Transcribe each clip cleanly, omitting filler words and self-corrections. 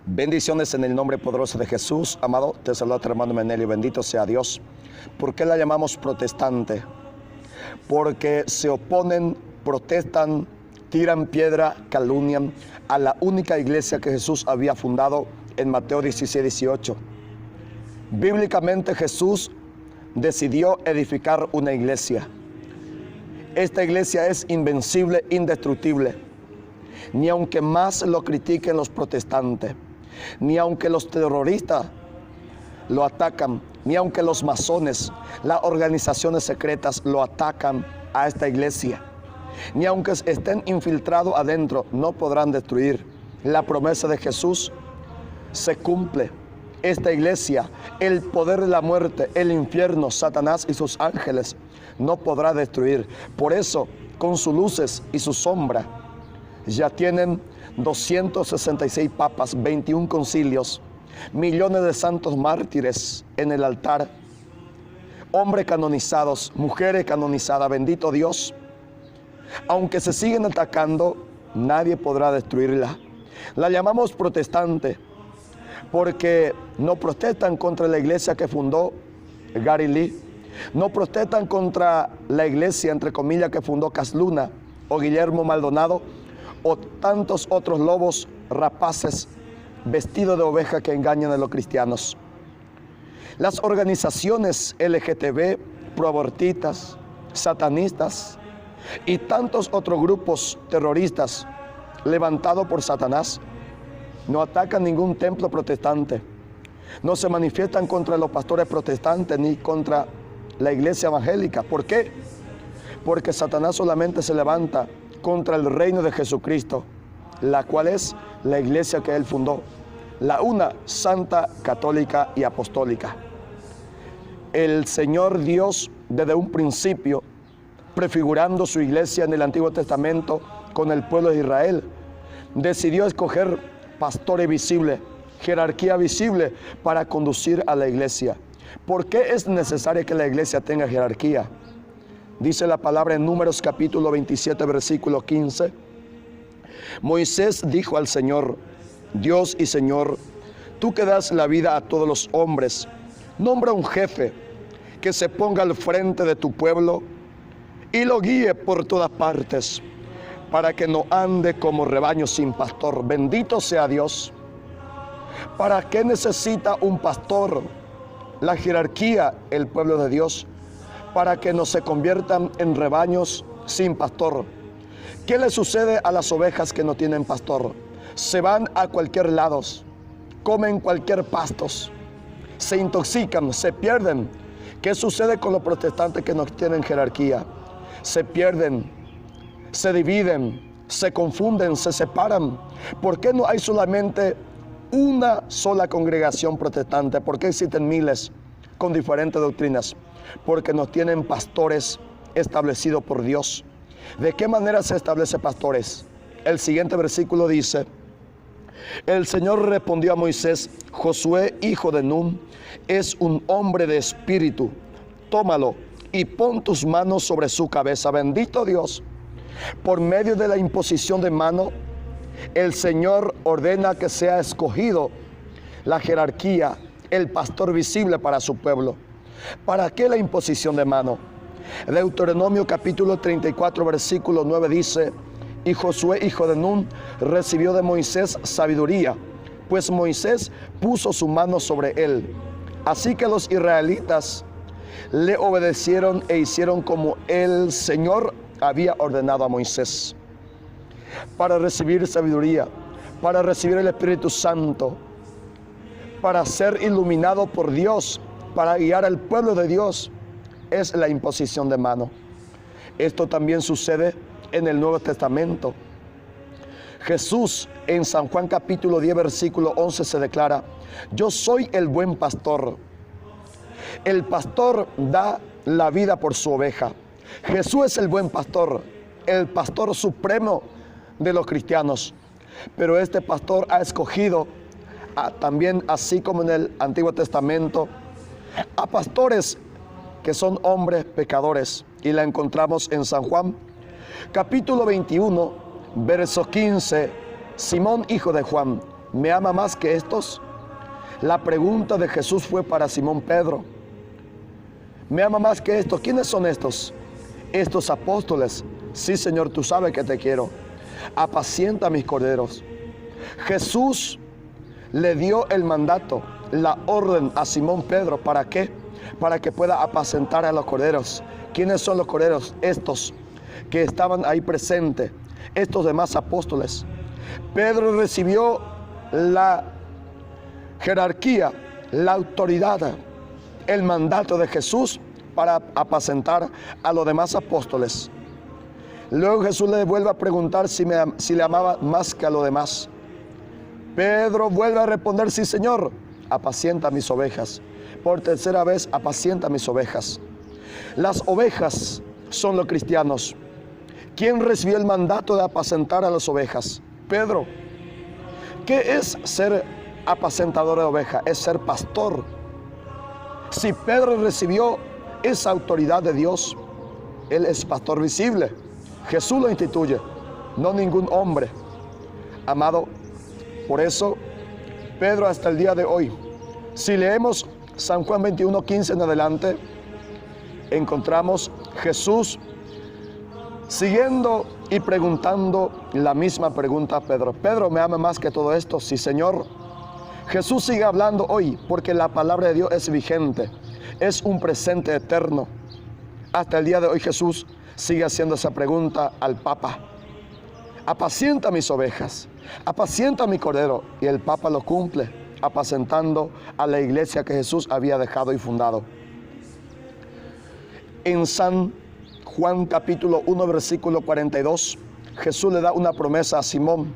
Bendiciones en el nombre poderoso de Jesús. Amado, te saluda tu hermano Menelio. Bendito sea Dios. ¿Por qué la llamamos protestante? Porque se oponen, protestan, tiran piedra, calumnian a la única iglesia que Jesús había fundado en Mateo 16:18. Bíblicamente Jesús decidió edificar una iglesia. Esta iglesia es invencible, indestructible. Ni aunque más lo critiquen los protestantes, ni aunque los terroristas lo atacan, ni aunque los masones, las organizaciones secretas lo atacan a esta iglesia, ni aunque estén infiltrados adentro, no podrán destruir. La promesa de Jesús se cumple. Esta iglesia, el poder de la muerte, el infierno, Satanás y sus ángeles, no podrá destruir. Por eso, con sus luces y su sombra, ya tienen 266 papas, 21 concilios, millones de santos mártires en el altar, hombres canonizados, mujeres canonizadas, bendito Dios. Aunque se siguen atacando, nadie podrá destruirla. La llamamos protestante porque no protestan contra la iglesia que fundó Gary Lee, no protestan contra la iglesia, entre comillas, que fundó Casluna o Guillermo Maldonado, o tantos otros lobos rapaces vestidos de oveja que engañan a los cristianos. Las organizaciones LGTB, proabortistas, satanistas y tantos otros grupos terroristas levantados por Satanás no atacan ningún templo protestante, no se manifiestan contra los pastores protestantes ni contra la iglesia evangélica. ¿Por qué? Porque Satanás solamente se levanta contra el reino de Jesucristo, la cual es la iglesia que él fundó, la una santa, católica y apostólica. El Señor Dios, desde un principio, prefigurando su iglesia en el Antiguo Testamento con el pueblo de Israel, decidió escoger pastores visibles, jerarquía visible para conducir a la iglesia. ¿Por qué es necesario que la iglesia tenga jerarquía? Dice la palabra en Números capítulo 27, versículo 15. Moisés dijo al Señor: Dios y Señor, tú que das la vida a todos los hombres, nombra un jefe que se ponga al frente de tu pueblo y lo guíe por todas partes, para que no ande como rebaño sin pastor. Bendito sea Dios. ¿Para qué necesita un pastor? La jerarquía, el pueblo de Dios, para que no se conviertan en rebaños sin pastor. ¿Qué le sucede a las ovejas que no tienen pastor? Se van a cualquier lado, comen cualquier pastos, se intoxican, se pierden. ¿Qué sucede con los protestantes que no tienen jerarquía? Se pierden, se dividen, se confunden, se separan. ¿Por qué no hay solamente una sola congregación protestante? ¿Por qué existen miles con diferentes doctrinas? Porque no tienen pastores establecidos por Dios. ¿De qué manera se establece pastores? El siguiente versículo dice: el Señor respondió a Moisés: Josué, hijo de Nun, es un hombre de espíritu. Tómalo y pon tus manos sobre su cabeza. Bendito Dios. Por medio de la imposición de mano, el Señor ordena que sea escogido la jerarquía, el pastor visible para su pueblo. ¿Para qué la imposición de mano? Deuteronomio capítulo 34, versículo 9 dice: y Josué, hijo de Nun, recibió de Moisés sabiduría, pues Moisés puso su mano sobre él. Así que los israelitas le obedecieron e hicieron como el Señor había ordenado a Moisés. Para recibir sabiduría, para recibir el Espíritu Santo, para ser iluminado por Dios, para guiar al pueblo de Dios, es la imposición de mano. Esto también sucede en el Nuevo Testamento. Jesús en San Juan capítulo 10, versículo 11 se declara: yo soy el buen pastor. El pastor da la vida por su oveja. Jesús es el buen pastor, el pastor supremo de los cristianos. Pero este pastor ha escogido también, así como en el Antiguo Testamento, a pastores que son hombres pecadores, y la encontramos en San Juan capítulo 21, verso 15. Simón, hijo de Juan, ¿Me ama más que estos? La pregunta de Jesús fue para Simón Pedro. ¿Me ama más que estos? ¿Quiénes son estos? Estos apóstoles. Sí, Señor, tú sabes que te quiero. Apacienta mis corderos. Jesús le dio el mandato, la orden a Simón Pedro. ¿Para qué? Para que pueda apacentar a los corderos. ¿Quiénes son los corderos? Estos que estaban ahí presentes, estos demás apóstoles. Pedro recibió la jerarquía, la autoridad, el mandato de Jesús para apacentar a los demás apóstoles. Luego Jesús le vuelve a preguntar si le amaba más que a los demás. Pedro vuelve a responder: sí, Señor, apacienta mis ovejas. Por tercera vez, apacienta mis ovejas. Las ovejas son los cristianos. ¿Quién recibió el mandato de apacentar a las ovejas? Pedro. ¿Qué es ser apacentador de ovejas? Es ser pastor. Si Pedro recibió esa autoridad de Dios, él es pastor visible. Jesús lo instituye, no ningún hombre. Amado, por eso Pedro hasta el día de hoy, si leemos San Juan 21:15 en adelante, encontramos Jesús siguiendo y preguntando la misma pregunta a Pedro. Pedro, ¿me ama más que todo esto? Sí, Señor. Jesús sigue hablando hoy porque la palabra de Dios es vigente, es un presente eterno. Hasta el día de hoy Jesús sigue haciendo esa pregunta al Papa. Apacienta mis ovejas, apacienta mi cordero. Y el Papa lo cumple, apacentando a la iglesia que Jesús había dejado y fundado. En San Juan capítulo 1 versículo 42, Jesús le da una promesa a Simón,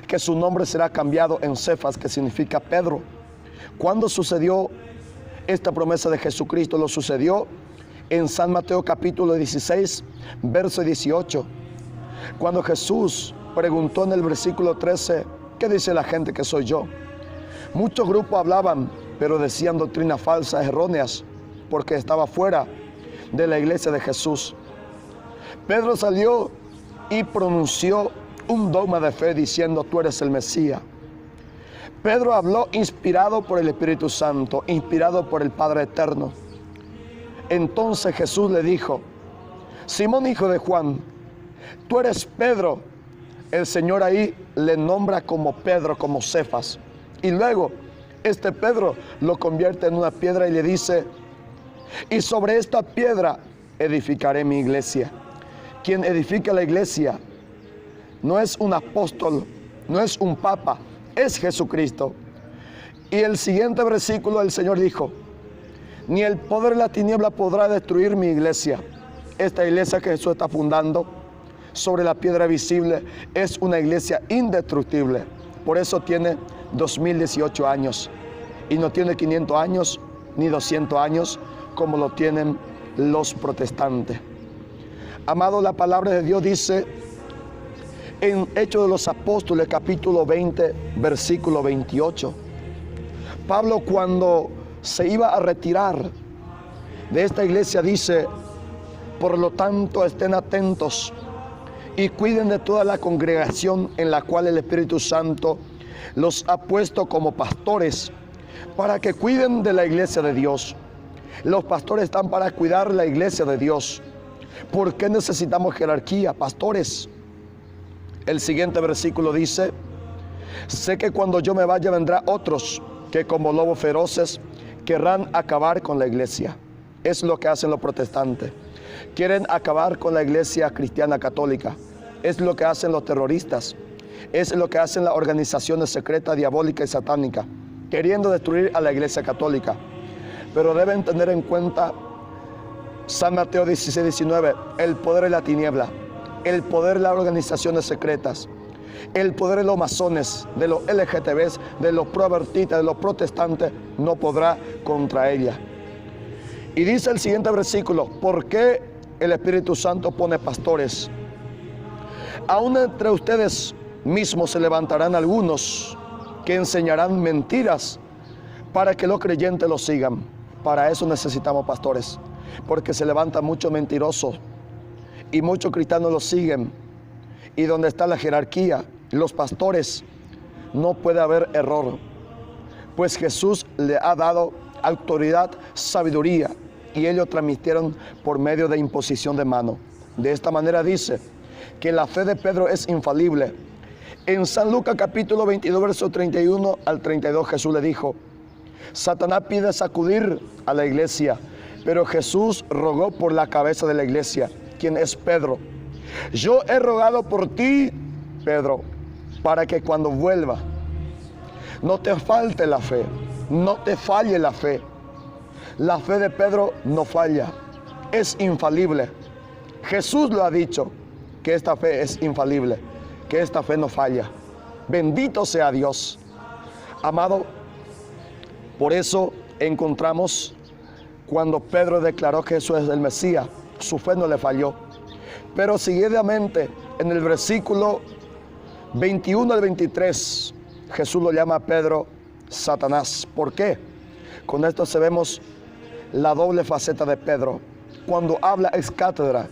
que su nombre será cambiado en Cefas, que significa Pedro. ¿Cuándo sucedió esta promesa de Jesucristo? Lo sucedió en San Mateo capítulo 16, verso 18. Cuando Jesús preguntó en el versículo 13, ¿qué dice la gente que soy yo? Muchos grupos hablaban, pero decían doctrinas falsas, erróneas, porque estaba fuera de la iglesia de Jesús. Pedro salió y pronunció un dogma de fe diciendo: tú eres el Mesías. Pedro habló inspirado por el Espíritu Santo, inspirado por el Padre Eterno. Entonces Jesús le dijo: Simón, hijo de Juan, tú eres Pedro. El Señor ahí le nombra como Pedro, como Cefas. Y luego este Pedro lo convierte en una piedra y le dice: y sobre esta piedra edificaré mi iglesia. Quien edifica la iglesia no es un apóstol, no es un papa, es Jesucristo. Y el siguiente versículo el Señor dijo: ni el poder de la tiniebla podrá destruir mi iglesia. Esta iglesia que Jesús está fundando sobre la piedra visible es una iglesia indestructible. Por eso tiene 2018 años y no tiene 500 años ni 200 años como lo tienen los protestantes. Amado, la palabra de Dios dice en Hechos de los Apóstoles capítulo 20 versículo 28. Pablo, cuando se iba a retirar de esta iglesia, dice: por lo tanto estén atentos y cuiden de toda la congregación en la cual el Espíritu Santo los ha puesto como pastores, para que cuiden de la iglesia de Dios. Los pastores están para cuidar la iglesia de Dios. ¿Por qué necesitamos jerarquía? Pastores. El siguiente versículo dice: sé que cuando yo me vaya vendrá otros que como lobos feroces querrán acabar con la iglesia. Es lo que hacen los protestantes. Quieren acabar con la iglesia cristiana católica. Es lo que hacen los terroristas. Es lo que hacen las organizaciones secretas, diabólicas y satánicas, queriendo destruir a la iglesia católica. Pero deben tener en cuenta San Mateo 16, 19, el poder de la tiniebla, el poder de las organizaciones secretas, el poder de los masones, de los LGTBs, de los proabortistas, de los protestantes, no podrá contra ella. Y dice el siguiente versículo: ¿por qué el Espíritu Santo pone pastores? Aún entre ustedes mismos se levantarán algunos que enseñarán mentiras para que los creyentes los sigan. Para eso necesitamos pastores, porque se levantan muchos mentirosos y muchos cristianos los siguen. Y donde está la jerarquía, los pastores no puede haber error, pues Jesús le ha dado autoridad, sabiduría, y ellos transmitieron por medio de imposición de mano. De esta manera dice que la fe de Pedro es infalible. En San Lucas capítulo 22, verso 31 al 32, Jesús le dijo: Satanás pide sacudir a la iglesia, pero Jesús rogó por la cabeza de la iglesia, quien es Pedro. Yo he rogado por ti, Pedro, para que cuando vuelva no te falte la fe, no te falle la fe. La fe de Pedro no falla, es infalible. Jesús lo ha dicho, que esta fe es infalible, que esta fe no falla. Bendito sea Dios. Amado, por eso encontramos cuando Pedro declaró que Jesús es el Mesías, su fe no le falló. Pero seguidamente, en el versículo 21 al 23, Jesús lo llama a Pedro Satanás. ¿Por qué? Con esto vemos la doble faceta de Pedro. Cuando habla ex cátedra,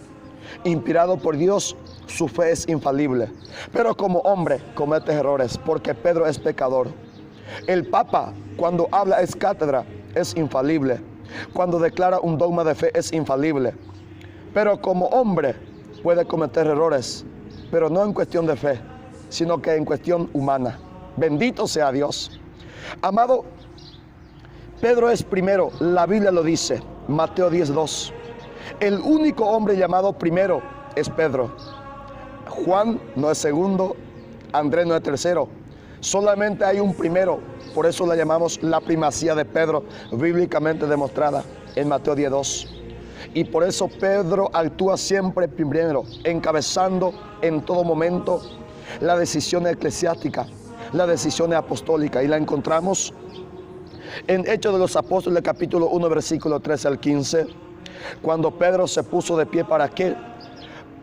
inspirado por Dios, su fe es infalible. Pero como hombre comete errores, porque Pedro es pecador. El Papa, cuando habla ex cátedra, es infalible. Cuando declara un dogma de fe, es infalible. Pero como hombre puede cometer errores, pero no en cuestión de fe, sino que en cuestión humana. Bendito sea Dios. Amado, Pedro es primero, la Biblia lo dice, Mateo 10:2. El único hombre llamado primero es Pedro. Juan no es segundo, Andrés no es tercero. Solamente hay un primero, por eso la llamamos la primacía de Pedro, bíblicamente demostrada en Mateo 10:2. Y por eso Pedro actúa siempre primero, encabezando en todo momento la decisión eclesiástica, la decisión apostólica, y la encontramos en Hechos de los Apóstoles, capítulo 1, versículo 13 al 15, cuando Pedro se puso de pie. ¿Para qué?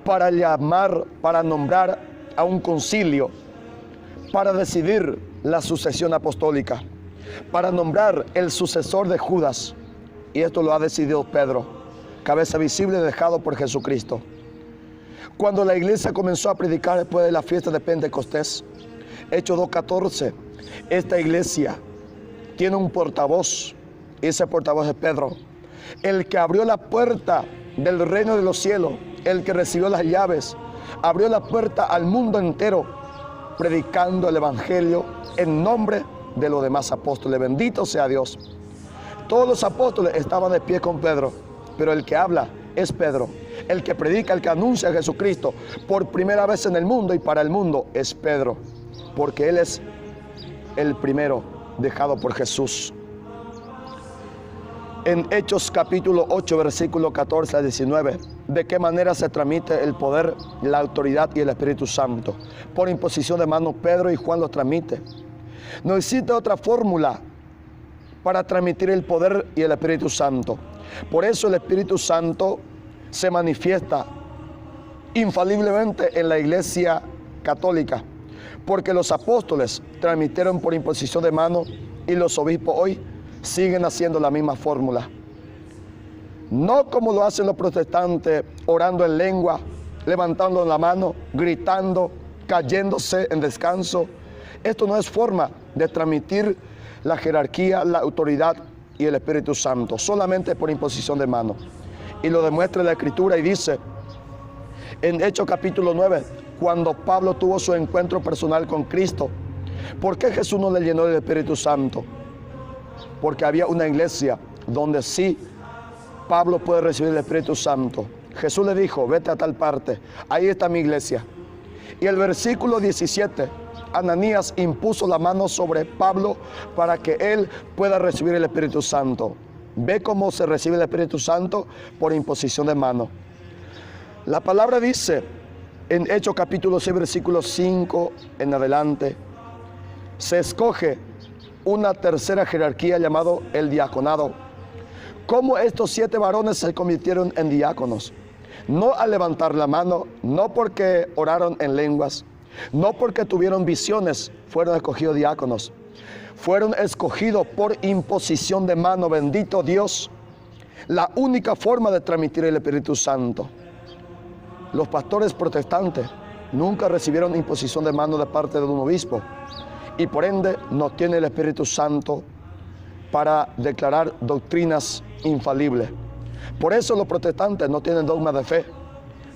Para llamar, para nombrar a un concilio, para decidir la sucesión apostólica, para nombrar el sucesor de Judas. Y esto lo ha decidido Pedro, cabeza visible dejado por Jesucristo. Cuando la iglesia comenzó a predicar después de la fiesta de Pentecostés, Hechos 2:14, esta iglesia tiene un portavoz, y ese portavoz es Pedro, el que abrió la puerta del reino de los cielos, el que recibió las llaves, abrió la puerta al mundo entero, predicando el evangelio en nombre de los demás apóstoles. Bendito sea Dios. Todos los apóstoles estaban de pie con Pedro, pero el que habla es Pedro. El que predica, el que anuncia a Jesucristo por primera vez en el mundo y para el mundo es Pedro, porque él es el primero dejado por Jesús. En Hechos capítulo 8, versículo 14 al 19, ¿de qué manera se transmite el poder, la autoridad y el Espíritu Santo? Por imposición de manos, Pedro y Juan los transmite. No existe otra fórmula para transmitir el poder y el Espíritu Santo. Por eso el Espíritu Santo se manifiesta infaliblemente en la Iglesia católica, porque los apóstoles transmitieron por imposición de manos y los obispos hoy siguen haciendo la misma fórmula. No como lo hacen los protestantes, orando en lengua, levantando la mano, gritando, cayéndose en descanso. Esto no es forma de transmitir la jerarquía, la autoridad y el Espíritu Santo, solamente por imposición de mano. Y lo demuestra la Escritura y dice en Hechos capítulo 9, cuando Pablo tuvo su encuentro personal con Cristo, ¿por qué Jesús no le llenó del Espíritu Santo? Porque había una iglesia donde sí Pablo puede recibir el Espíritu Santo. Jesús le dijo, vete a tal parte, ahí está mi iglesia. Y el versículo 17, Ananías impuso la mano sobre Pablo para que él pueda recibir el Espíritu Santo. ¿Ve cómo se recibe el Espíritu Santo? Por imposición de mano. La palabra dice en Hechos capítulo 6, versículo 5 en adelante, se escoge una tercera jerarquía llamado el diaconado. ¿Cómo estos 7 varones se convirtieron en diáconos? No al levantar la mano, no porque oraron en lenguas, no porque tuvieron visiones, fueron escogidos diáconos. Fueron escogidos por imposición de mano. Bendito Dios, la única forma de transmitir el Espíritu Santo. Los pastores protestantes nunca recibieron imposición de mano de parte de un obispo. y por ende no tiene el Espíritu Santo para declarar doctrinas infalibles. Por eso los protestantes no tienen dogma de fe,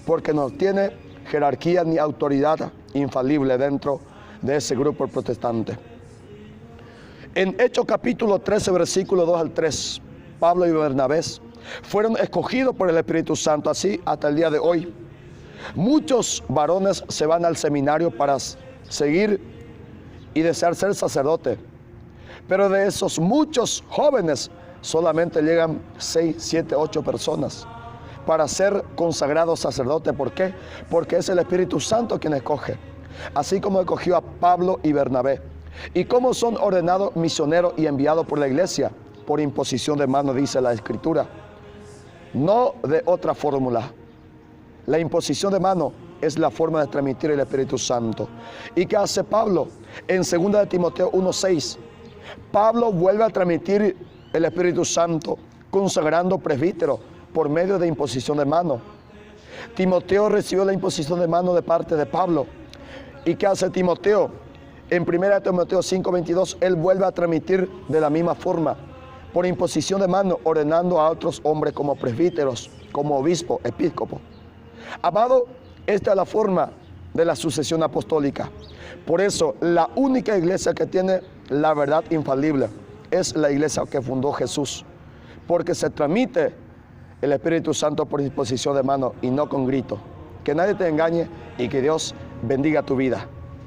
porque no tiene jerarquía ni autoridad infalible dentro de ese grupo protestante. En Hechos capítulo 13, versículo 2 al 3, Pablo y Bernabé fueron escogidos por el Espíritu Santo, así hasta el día de hoy. Muchos varones se van al seminario para seguir y desear ser sacerdote, pero de esos muchos jóvenes solamente llegan 6, 7, 8 personas para ser consagrados sacerdotes. ¿Por qué? Porque es el Espíritu Santo quien escoge, así como escogió a Pablo y Bernabé. ¿Y cómo son ordenados misioneros y enviados por la iglesia? Por imposición de mano, dice la Escritura. No de otra fórmula. La imposición de mano es la forma de transmitir el Espíritu Santo. ¿Y qué hace Pablo? En 2 de Timoteo 1:6, Pablo vuelve a transmitir el Espíritu Santo consagrando presbíteros por medio de imposición de mano. Timoteo recibió la imposición de mano de parte de Pablo. ¿Y qué hace Timoteo? En 1 Timoteo 5:22, él vuelve a transmitir de la misma forma, por imposición de mano, ordenando a otros hombres como presbíteros, como obispos, episcopos. Amado, esta es la forma de la sucesión apostólica. Por eso, la única iglesia que tiene la verdad infalible es la iglesia que fundó Jesús, porque se transmite el Espíritu Santo por imposición de mano y no con grito. Que nadie te engañe y que Dios bendiga tu vida.